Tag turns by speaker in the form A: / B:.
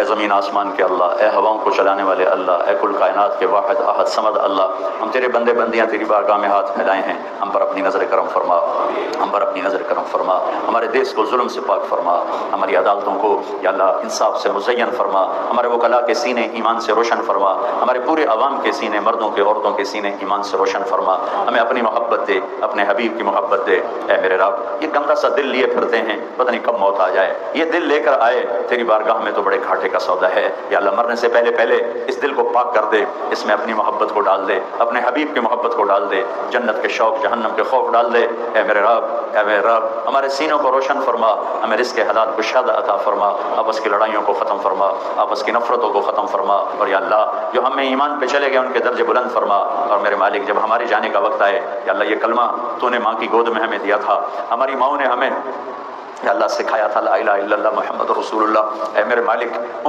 A: زمین آسمان کے اللہ، اے ہواؤں کو چلانے والے اللہ، اے کل کائنات کے واحد احد صمد اللہ، ہم تیرے بندے بندیاں تیری بارگاہ میں ہاتھ پھیلائے ہیں، ہم پر اپنی نظر کرم فرما، ہم پر اپنی نظر کرم فرما، ہمارے دیش کو ظلم سے پاک فرما، ہماری عدالتوں کو یا اللہ انصاف سے مزین فرما، ہمارے وکلاء کے سینے ایمان سے روشن فرما، ہمارے پورے عوام کے سینے، مردوں کے عورتوں کے سینے ایمان سے روشن فرما، ہمیں اپنی محبت دے، اپنے حبیب کی محبت دے۔ اے میرے رب، یہ گندا سا دل لیے پھرتے ہیں، پتہ نہیں کب موت آ جائے، یہ دل لے کر آئے تیری بارگاہ میں تو بڑے گھاٹے کا سودا ہے۔ یا اللہ مرنے سے پہلے پہلے اس دل کو پاک کر دے، اس میں اپنی محبت کو ڈال دے، اپنے حبیب کی محبت کو ڈال دے، جنت کے شوق جہنم کے خوف ڈال دے۔ اے میرے رب، اے میرے رب، ہمارے سینوں کو روشن فرما، ہمیں رزق حلال کشادہ عطا فرما، آپس کی لڑائیوں کو ختم فرما، آپس کی نفرتوں کو ختم فرما، اور یا اللہ جو ہم میں ایمان پہ چلے گئے ان کے درجے بلند فرما۔ اور میرے مالک جب ہمارے جانے کا وقت آئے یا اللہ، یہ کلمہ تو نے ماں کی گود میں ہمیں دیا تھا، ہماری ماؤں نے ہمیں یا اللہ سکھایا تھا لا الہ الا اللہ محمد رسول اللہ۔ اے میرے مالک